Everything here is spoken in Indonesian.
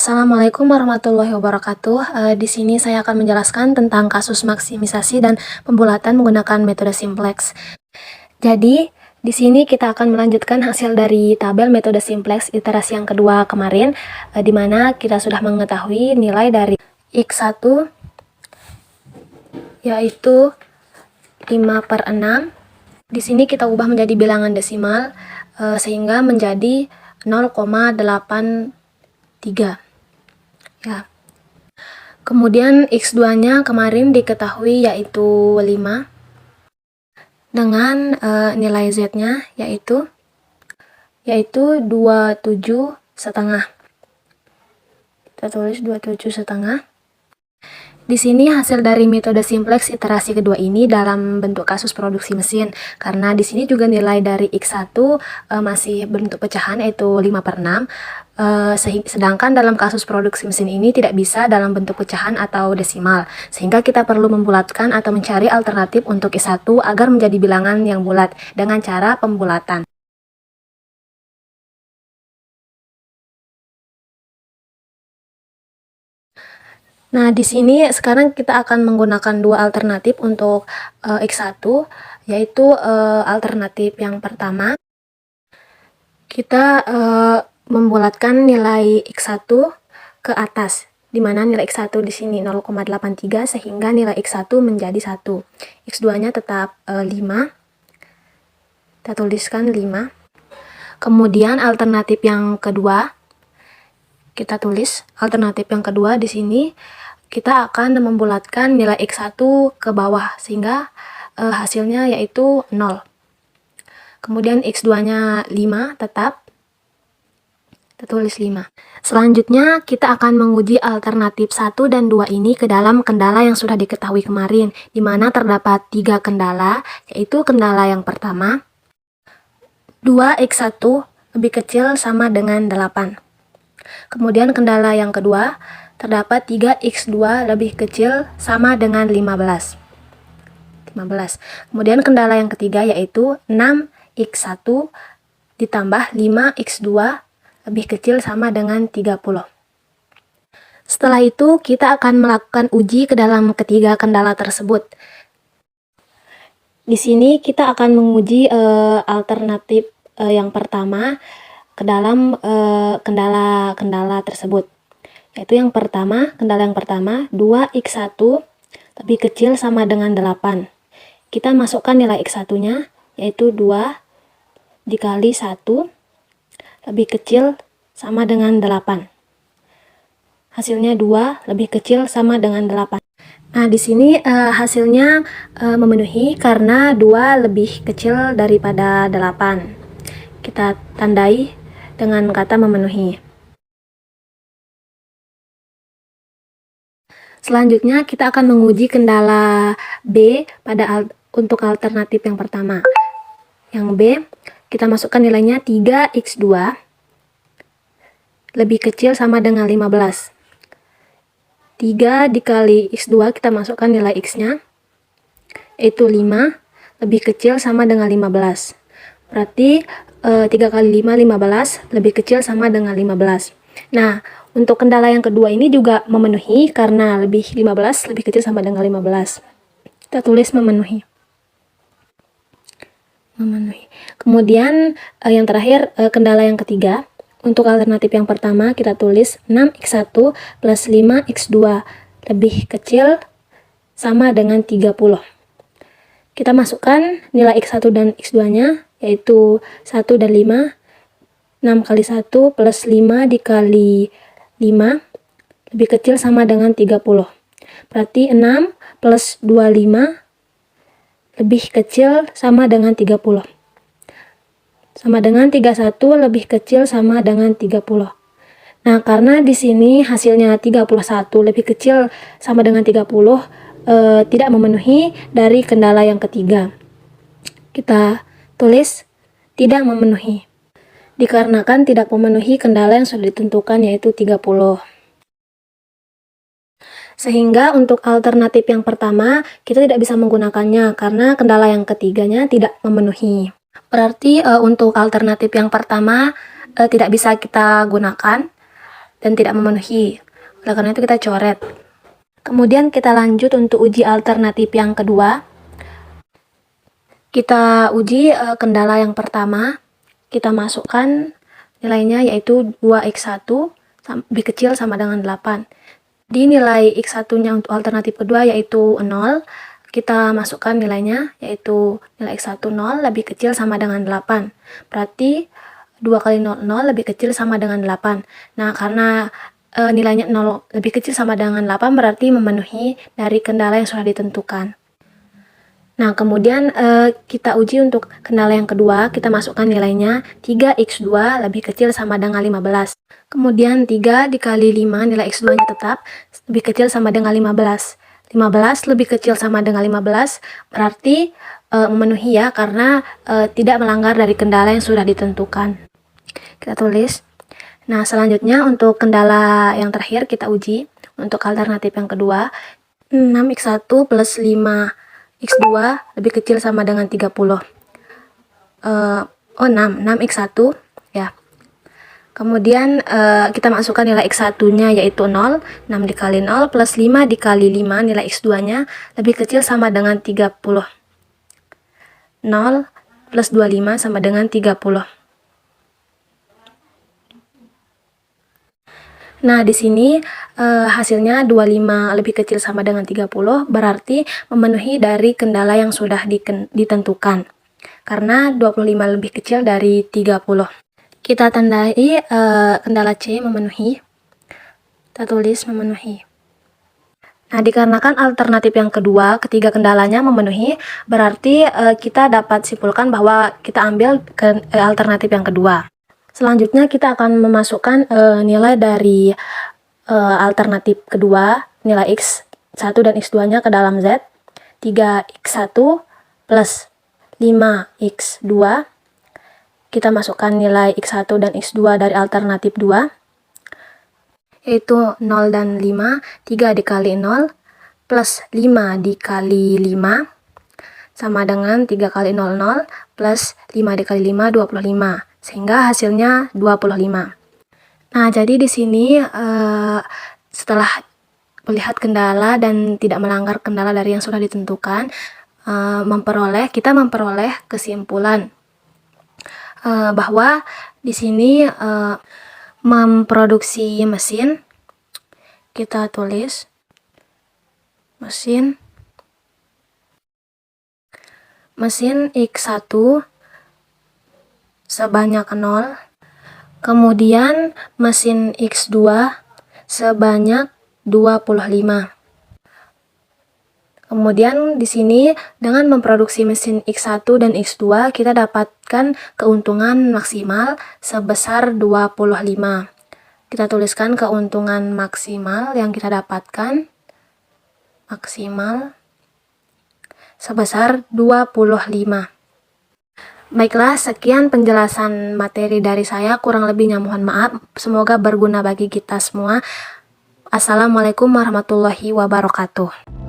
Assalamualaikum warahmatullahi wabarakatuh. Di sini saya akan menjelaskan tentang kasus maksimisasi dan pembulatan menggunakan metode simplex. Jadi, di sini kita akan melanjutkan hasil dari tabel metode simplex iterasi yang kedua kemarin, di mana kita sudah mengetahui nilai dari X1 yaitu 5/6. Di sini kita ubah menjadi bilangan desimal sehingga menjadi 0,83. Ya. Kemudian X2-nya kemarin diketahui yaitu 5 dengan nilai Z-nya yaitu 27,5. Kita tulis 27,5. Di sini hasil dari metode simplex iterasi kedua ini dalam bentuk kasus produksi mesin, karena di sini juga nilai dari X1 masih bentuk pecahan yaitu 5/6, sedangkan dalam kasus produksi mesin ini tidak bisa dalam bentuk pecahan atau desimal, sehingga kita perlu membulatkan atau mencari alternatif untuk X1 agar menjadi bilangan yang bulat dengan cara pembulatan. Nah, di sini sekarang kita akan menggunakan dua alternatif untuk X1, yaitu alternatif yang pertama, kita membulatkan nilai X1 ke atas, di mana nilai X1 di sini 0,83 sehingga nilai X1 menjadi 1. X2-nya tetap 5. Kita tuliskan 5. Kemudian alternatif yang kedua, kita tulis alternatif yang kedua di sini kita akan membulatkan nilai X1 ke bawah sehingga hasilnya yaitu 0. Kemudian X2-nya 5 tetap. Kita tulis 5. Selanjutnya kita akan menguji alternatif 1 dan 2 ini ke dalam kendala yang sudah diketahui kemarin, di mana terdapat 3 kendala, yaitu kendala yang pertama, 2X1 lebih kecil sama dengan 8. Kemudian kendala yang kedua, terdapat 3X2 lebih kecil sama dengan 15. Kemudian kendala yang ketiga yaitu 6X1 ditambah 5X2 lebih kecil sama dengan 30. Setelah itu, kita akan melakukan uji ke dalam ketiga kendala tersebut. Di sini kita akan menguji alternatif yang pertama ke dalam kendala tersebut, yaitu yang pertama, kendala yang pertama 2X1 lebih kecil sama dengan 8. Kita masukkan nilai X1 nya yaitu 2 dikali 1 lebih kecil sama dengan 8. Hasilnya 2 lebih kecil sama dengan 8. Nah, di sini hasilnya memenuhi karena 2 lebih kecil daripada 8. Kita tandai dengan kata memenuhi. Selanjutnya kita akan menguji kendala B untuk alternatif yang pertama. Yang B, kita masukkan nilainya 3X2 lebih kecil sama dengan 15. 3 dikali X2 kita masukkan nilai X-nya yaitu 5 lebih kecil sama dengan 15. Berarti 3 kali 5, 15 lebih kecil sama dengan 15. Nah, untuk kendala yang kedua ini juga memenuhi karena 15 lebih kecil sama dengan 15. Kita tulis memenuhi. Kemudian yang terakhir kendala yang ketiga. Untuk alternatif yang pertama kita tulis 6X1 plus 5X2 lebih kecil sama dengan 30. Kita masukkan nilai X1 dan X2-nya yaitu 1 dan 5. 6 kali 1 plus 5 dikali 5 lebih kecil sama dengan 30. Berarti 6 plus 25 lebih kecil sama dengan 30. Sama dengan 31 lebih kecil sama dengan 30. Nah, karena di sini hasilnya 31 lebih kecil sama dengan 30 tidak memenuhi dari kendala yang ketiga. Kita tulis tidak memenuhi. Dikarenakan tidak memenuhi kendala yang sudah ditentukan yaitu 30. Sehingga untuk alternatif yang pertama kita tidak bisa menggunakannya karena kendala yang ketiganya tidak memenuhi. Berarti untuk alternatif yang pertama tidak bisa kita gunakan dan tidak memenuhi. Oleh karena itu kita coret. Kemudian kita lanjut untuk uji alternatif yang kedua. Kita uji kendala yang pertama. Kita masukkan nilainya yaitu 2x1 lebih kecil sama dengan 8. Di nilai x1-nya untuk alternatif kedua yaitu 0, kita masukkan nilainya yaitu nilai x1 0 lebih kecil sama dengan 8. Berarti 2 kali 0, 0 lebih kecil sama dengan 8. Nah, karena nilainya 0 lebih kecil sama dengan 8 berarti memenuhi dari kendala yang sudah ditentukan. Nah, kemudian kita uji untuk kendala yang kedua, kita masukkan nilainya 3x2 lebih kecil sama dengan 15. Kemudian 3 dikali 5, nilai x2-nya tetap lebih kecil sama dengan 15. 15 lebih kecil sama dengan 15, berarti memenuhi ya, karena tidak melanggar dari kendala yang sudah ditentukan. Kita tulis. Nah, selanjutnya untuk kendala yang terakhir kita uji. Untuk alternatif yang kedua, 6x1 plus 5x2 lebih kecil sama dengan 30. 6x1 ya. Kemudian kita masukkan nilai x1-nya yaitu 0, 6 dikali 0 plus 5 dikali 5, nilai x2-nya lebih kecil sama dengan 30. 0 plus 25 sama dengan 30. Nah, di sini hasilnya 25 lebih kecil sama dengan 30, berarti memenuhi dari kendala yang sudah ditentukan. Karena 25 lebih kecil dari 30. Kita tandai kendala C memenuhi. Kita tulis memenuhi. Nah, dikarenakan alternatif yang kedua, ketiga kendalanya memenuhi, berarti kita dapat simpulkan bahwa kita ambil alternatif yang kedua. Selanjutnya kita akan memasukkan nilai dari alternatif kedua, nilai x1 dan x2-nya ke dalam Z. 3x1 plus 5x2. Kita masukkan nilai x1 dan x2 dari alternatif 2, yaitu 0 dan 5. 3 dikali 0 plus 5 dikali 5 sama dengan 3 kali 0, 0 plus 5 dikali 5, 25. Sehingga hasilnya 25. Nah, jadi di sini setelah melihat kendala dan tidak melanggar kendala dari yang sudah ditentukan, kita memperoleh kesimpulan bahwa di sini memproduksi mesin, kita tulis mesin X1 sebanyak 0, kemudian mesin X2 sebanyak 25. Kemudian di sini dengan memproduksi mesin X1 dan X2 kita dapatkan keuntungan maksimal sebesar 25. Kita tuliskan keuntungan maksimal yang kita dapatkan maksimal sebesar 25. Baiklah, sekian penjelasan materi dari saya, kurang lebihnya mohon maaf. Semoga berguna bagi kita semua. Assalamualaikum warahmatullahi wabarakatuh.